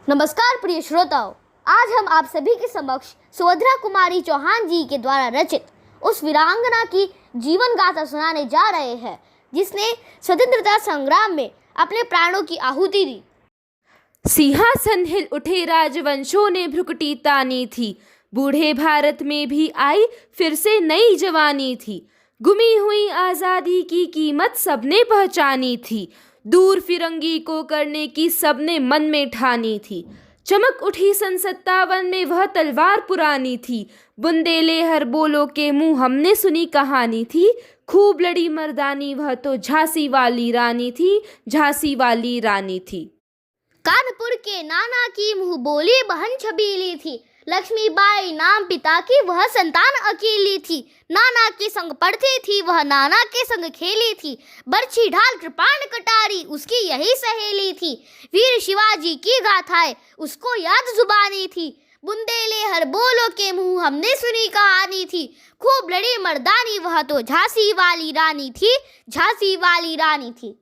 नमस्कार प्रिय श्रोताओं, आज हम आप सभी के समक्ष सुभद्रा कुमारी चौहान जी के द्वारा रचित उस वीरांगना की जीवन गाथा सुनाने जा रहे हैं जिसने स्वतंत्रता संग्राम में अपने प्राणों की आहुति दी। सिंहासन हिल उठे राजवंशों ने भ्रुकुटी तानी थी, बूढ़े भारत में भी आई फिर से नई जवानी थी। गुमी हुई आज़ादी की कीमत सबने पहचानी थी, दूर फिरंगी को करने की सबने मन में ठानी थी। चमक उठी सन 57 में वह तलवार पुरानी थी, बुंदेले हर बोलो के मुंह हमने सुनी कहानी थी। खूब लड़ी मर्दानी वह तो झांसी वाली रानी थी, झांसी वाली रानी थी। कानपुर के नाना की मुंह बोली बहन छबीली थी, लक्ष्मीबाई नाम पिता की वह संतान अकेली थी। नाना के संग पढ़ती थी वह नाना के संग खेली थी, बरछी ढाल कृपाण कटारी उसकी यही सहेली थी। वीर शिवाजी की गाथाएं उसको याद जुबानी थी, बुंदेले हर बोलो के मुंह हमने सुनी कहानी थी। खूब लड़ी मर्दानी वह तो झांसी वाली रानी थी, झांसी वाली रानी थी।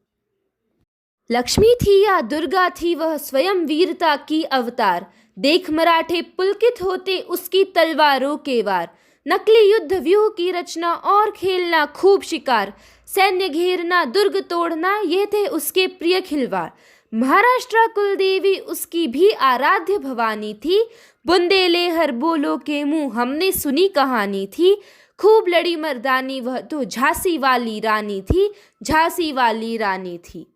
लक्ष्मी थी या दुर्गा थी वह स्वयं वीरता की अवतार, देख मराठे पुलकित होते उसकी तलवारों के वार। नकली युद्ध व्यूह की रचना और खेलना खूब शिकार, सैन्य घेरना दुर्ग तोड़ना ये थे उसके प्रिय खिलवाड़। महाराष्ट्र कुलदेवी उसकी भी आराध्य भवानी थी, बुंदेले हर बोलो के मुंह हमने सुनी कहानी थी। खूब लड़ी मर्दानी वह तो झांसी वाली रानी थी, झांसी वाली रानी थी।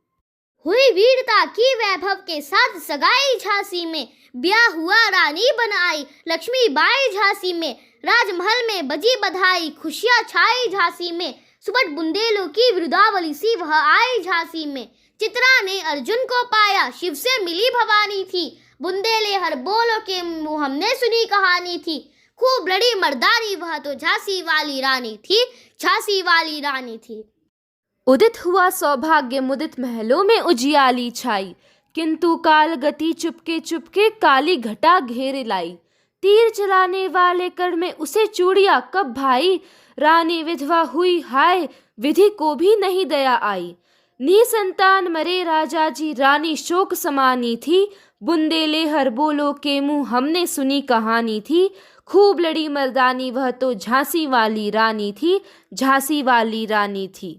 हुई वीरता की वैभव के साथ सगाई झांसी में, ब्याह हुआ रानी बन आई लक्ष्मीबाई झांसी में। राजमहल में बजी बधाई खुशियां छाई झांसी में, सुबह बुंदेलों की विरुदावली सी वह आई झांसी में। चित्रा ने अर्जुन को पाया शिव से मिली भवानी थी, बुंदेले हर बोलो के मुंह हमने सुनी कहानी थी। खूब लड़ी मर्दानी वह तो झांसी वाली रानी थी, झांसी वाली रानी थी। उदित हुआ सौभाग्य मुदित महलों में उजियाली छाई, किंतु काल गति चुपके चुपके काली घटा घेर लाई। तीर चलाने वाले कर में उसे चूड़िया कब भाई, रानी विधवा हुई हाय विधि को भी नहीं दया आई। निसंतान मरे राजा जी रानी शोक समानी थी, बुंदेले हर बोलो के मुंह हमने सुनी कहानी थी। खूब लड़ी मर्दानी वह तो झांसी वाली रानी थी, झांसी वाली रानी थी।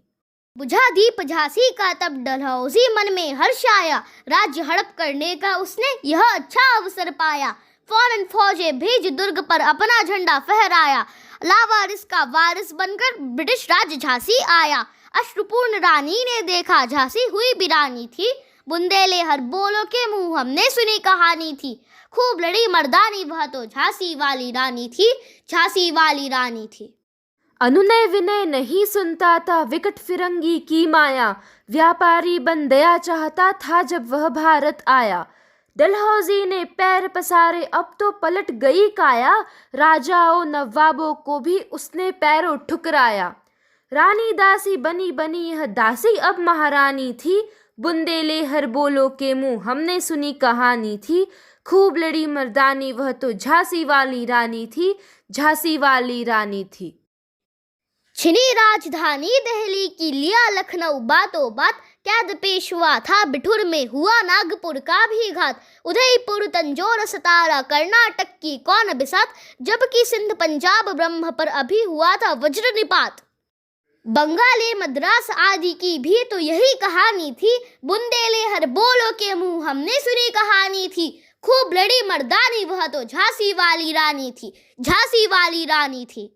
बुझा दीप झांसी का तब डलहौजी मन में हर्ष आया, राज्य हड़प करने का उसने यह अच्छा अवसर पाया। फौरन फौजें भेज दुर्ग पर अपना झंडा फहराया, लावारिस का वारिस बनकर ब्रिटिश राज झांसी आया। अश्रुपूर्ण रानी ने देखा झांसी हुई बिरानी थी, बुंदेले हर बोलो के मुंह हमने सुनी कहानी थी। खूब लड़ी मर्दानी वह तो झांसी वाली रानी थी, झांसी वाली रानी थी। अनुनय विनय नहीं सुनता था विकट फिरंगी की माया, व्यापारी बन दया चाहता था जब वह भारत आया। डलहौजी ने पैर पसारे अब तो पलट गई काया, राजाओं नवाबों को भी उसने पैरों ठुकराया। रानी दासी बनी बनी यह दासी अब महारानी थी, बुंदेले हर बोलो के मुंह हमने सुनी कहानी थी। खूब लड़ी मर्दानी वह तो झांसी वाली रानी थी, झांसी वाली रानी थी। छिनी राजधानी दिल्ली की लिया लखनऊ बातों बात, कैद पेश हुआ था बिठुर में हुआ नागपुर का भी घात। उदयपुर तंजौर सतारा कर्नाटक की कौन बिसात, जबकि सिंध पंजाब ब्रह्म पर अभी हुआ था वज्र निपात। बंगाली मद्रास आदि की भी तो यही कहानी थी, बुंदेले हर बोलो के मुंह हमने सुनी कहानी थी। खूब लड़ी मर्दानी वह तो झांसी वाली रानी थी, झांसी वाली रानी थी।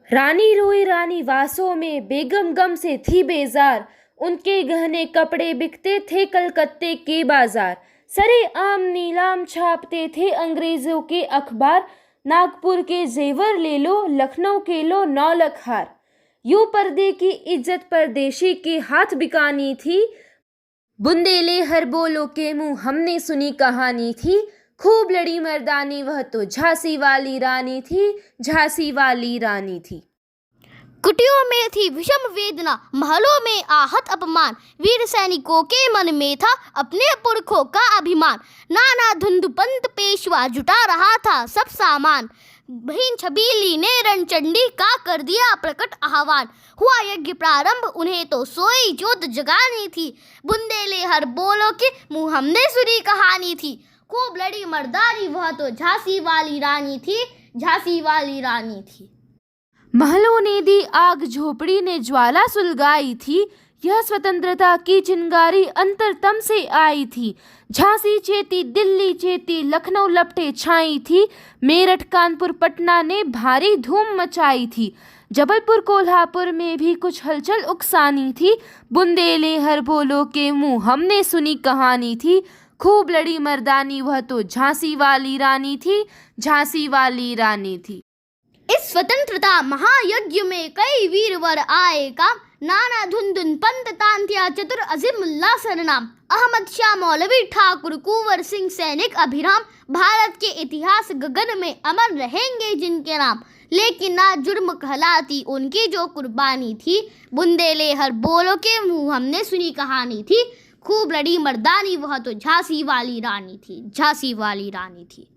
रानी रोई रानी वासों में बेगम गम से थी बेजार, उनके गहने कपड़े बिकते थे कलकत्ते के बाजार। सरे आम नीलाम छापते थे अंग्रेजों के अखबार, नागपुर के जेवर ले लो लखनऊ के लो 9 लाख हार। यूं पर्दे की इज्जत परदेशी के हाथ बिकानी थी, बुंदेले हर बोलो के मुंह हमने सुनी कहानी थी। खूब लड़ी मर्दानी वह तो झांसी वाली रानी थी, झांसी वाली रानी थी। कुटियों में थी विषम वेदना, महलों में आहत अपमान, वीर सैनिकों के मन में था अपने पुरखों का अभिमान। नाना धुंधुपंत पेशवा जुटा रहा था सब सामान, बहन छबीली ने रणचंडी का कर दिया प्रकट आह्वान। हुआ यज्ञ प्रारंभ उन्हें तो सोई जोत जगानी थी, बुंदेले हर बोलो के मुंह हमने सुनी कहानी थी। खूब लड़ी मर्दानी वह तो झांसी वाली रानी थी, झांसी वाली रानी थी। महलों ने दी आग, झोपड़ी ने ज्वाला सुलगाई थी, यह स्वतंत्रता की चिंगारी अंतरतम से आई थी। झांसी चेती, दिल्ली चेती, लखनऊ लपटे छाई थी, मेरठ कानपुर पटना ने भारी धूम मचाई थी। जबलपुर कोल्हापुर में भी कुछ हलचल उकसानी थी, बुंदेले हर बोलो के मुंह हमने सुनी कहानी थी। खूब लड़ी मर्दानी वह तो झांसी वाली रानी थी, झांसी वाली रानी थी। इस स्वतंत्रता महायज्ञ में कई वीरवर आए काम, नाना धुन पंत तांत्या चतुर अजीमुल्ला सरनाम, अहमद शाह मौलवी ठाकुर कुंवर सिंह सैनिक अभिराम, भारत के इतिहास गगन में अमर रहेंगे जिनके नाम। लेकिन ना जुर्म कहलाती उनकी जो कुर्बानी थी, बुंदेले हर बोलो के मुंह हमने सुनी कहानी थी। खूब लड़ी मर्दानी वह तो झांसी वाली रानी थी, झांसी वाली रानी थी।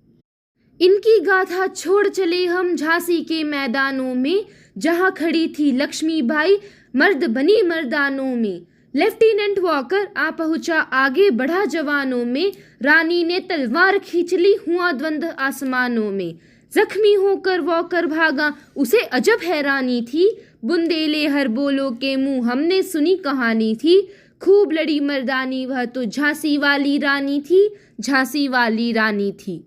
इनकी गाथा छोड़ चले हम झांसी के मैदानों में, जहां खड़ी थी लक्ष्मीबाई मर्द बनी मर्दानों में। लेफ्टिनेंट वॉकर आ पहुंचा, आगे बढ़ा जवानों में, रानी ने तलवार खींच ली, हुआ द्वंद्व आसमानों में। जख्मी होकर वॉकर भागा, उसे अजब हैरानी थी, बुंदेले हर बोलो के मुंह हमने सुनी कहानी थी। खूब लड़ी मर्दानी वह तो झांसी वाली रानी थी, झांसी वाली रानी थी।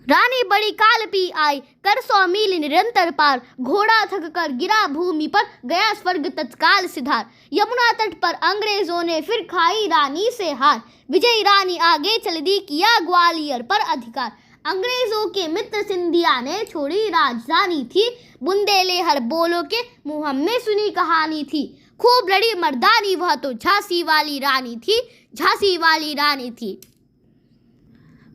रानी बड़ी काल पी आई, कर 100 मील निरंतर पार, घोड़ा थक कर गिरा भूमि पर, गया स्वर्ग तत्काल सिधार। यमुना तट पर अंग्रेजों ने फिर खाई रानी से हार, विजयी रानी आगे चल दी, किया ग्वालियर पर अधिकार। अंग्रेजों के मित्र सिंधिया ने छोड़ी राजधानी थी, बुंदेले हर बोलो के मुंह हमने सुनी कहानी थी। खूब लड़ी मर्दानी वह तो झांसी वाली रानी थी, झांसी वाली रानी थी।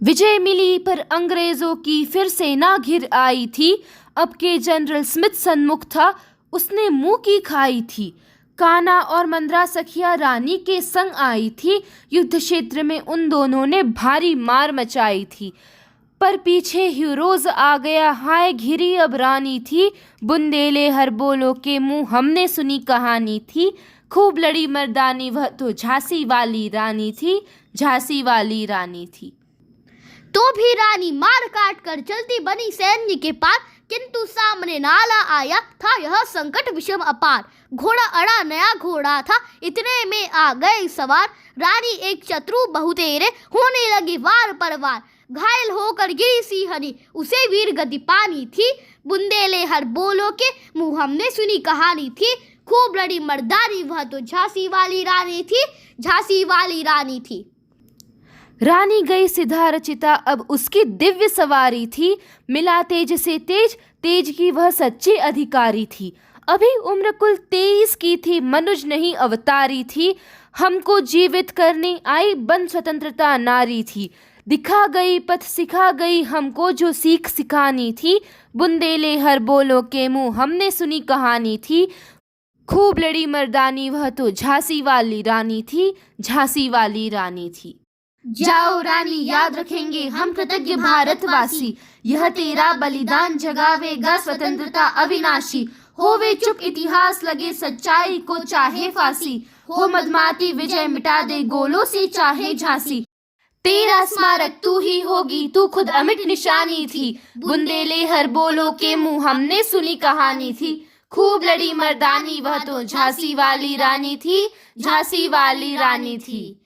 विजय मिली पर अंग्रेजों की फिर सेना घिर आई थी, अब के जनरल स्मिथ सन्मुख था, उसने मुंह की खाई थी। कान्हा और मंद्रा सखिया रानी के संग आई थी, युद्ध क्षेत्र में उन दोनों ने भारी मार मचाई थी। पर पीछे ह्यूरोज आ गया, हाय घिरी अब रानी थी, बुंदेले हर बोलो के मुंह हमने सुनी कहानी थी। खूब लड़ी मर्दानी वह तो झांसी वाली रानी थी, झांसी वाली रानी थी। तो भी रानी मार काट कर चलती बनी सैन्य के पार, किंतु सामने नाला आया था यह संकट विषम अपार। घोड़ा अड़ा नया घोड़ा था, इतने में आ गए सवार, रानी एक शत्रु बहुतेरे, होने लगी वार पर वार। घायल होकर गिरी सिंहनी, उसे वीर गति पानी थी, बुंदेले हर बोलो के मुंह हमने सुनी कहानी थी। खूब लड़ी मर्दानी वह तो झांसी वाली रानी थी, झांसी वाली रानी थी। रानी गई सिद्धा रचिता, अब उसकी दिव्य सवारी थी, मिला तेज से तेज, तेज की वह सच्ची अधिकारी थी। अभी उम्र कुल 23 की थी, मनुज नहीं अवतारी थी, हमको जीवित करने आई बन स्वतंत्रता नारी थी। दिखा गई पथ सिखा गई हमको जो सीख सिखानी थी, बुंदेले हर बोलो के मुंह हमने सुनी कहानी थी। खूब लड़ी मर्दानी वह तो झांसी वाली रानी थी, झांसी वाली रानी थी। जाओ रानी याद रखेंगे हम कृतज्ञ भारतवासी, यह तेरा बलिदान जगावेगा स्वतंत्रता अविनाशी। होवे चुप इतिहास लगे सच्चाई को चाहे फांसी, हो मदमाती विजय मिटा दे गोलों से चाहे झांसी। तेरा स्मारक तू ही होगी, तू खुद अमिट निशानी थी, बुंदेले हर बोलो के मुंह हमने सुनी कहानी थी। खूब लड़ी मर्दानी वह तो झांसी वाली रानी थी, झांसी वाली रानी थी।